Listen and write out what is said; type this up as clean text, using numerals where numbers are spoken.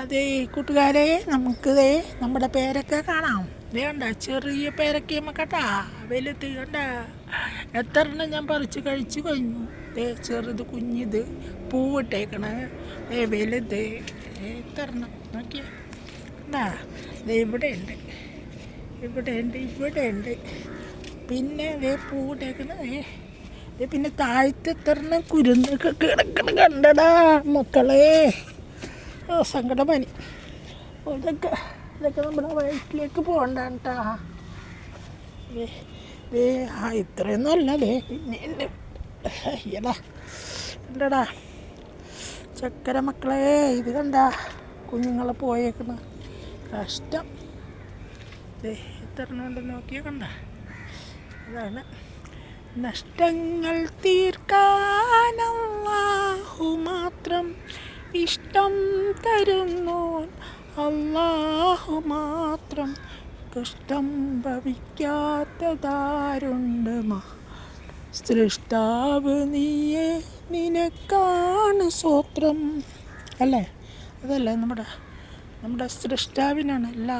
അതേ കൂട്ടുകാരെ, നമുക്ക് ദേ നമ്മുടെ പേരൊക്കെ കാണാം. ദേ കണ്ട ചെറിയ പേരൊക്കെ കേട്ടാ, വലുത് കണ്ട എത്ര എണ്ണം ഞാൻ പറിച്ച് കഴിച്ചു കഴിഞ്ഞു. ദേ ചെറുത് കുഞ്ഞിത് പൂവിട്ടേക്കണ, വലുത് എത്ര എണ്ണം നോക്കിയേ കണ്ടാ. ദേ ഇവിടെ ഉണ്ട്, ഇവിടെ ഉണ്ട്. പിന്നെ ദേ പൂവിട്ടേക്കണ, പിന്നെ താഴത്തെ എത്ര എണ്ണം കുരുന്നൊക്കെ കിടക്കണം കണ്ടടാ മക്കളെ. സങ്കടപനി ഇതൊക്കെ നമ്മുടെ വയറ്റിലേക്ക് പോകണ്ടാണ് കേട്ടാ. ഇത്രയൊന്നും അല്ലേ, പിന്നെ അയ്യടാ കണ്ടടാ ചക്കര മക്കളെ. ഇത് കണ്ട കുഞ്ഞുങ്ങളെ പോയേക്കണ കഷ്ടം. എത്ര ഉണ്ടെന്ന് നോക്കിയാൽ കണ്ട. അതാണ് നഷ്ടങ്ങൾ തീർക്കാൻ അല്ലാഹു മാത്രം ഇഷ്ടം തരുന്നോൻ, അല്ലാഹു മാത്രം കഷ്ടം ഭവിക്കാത്തതാരുണ്ട്. സൃഷ്ടാവ് നീയേ, നിനക്കാണ് സ്വത്രം അല്ലേ. അതല്ലേ നമ്മുടെ സൃഷ്ടാവിനാണ് എല്ലാ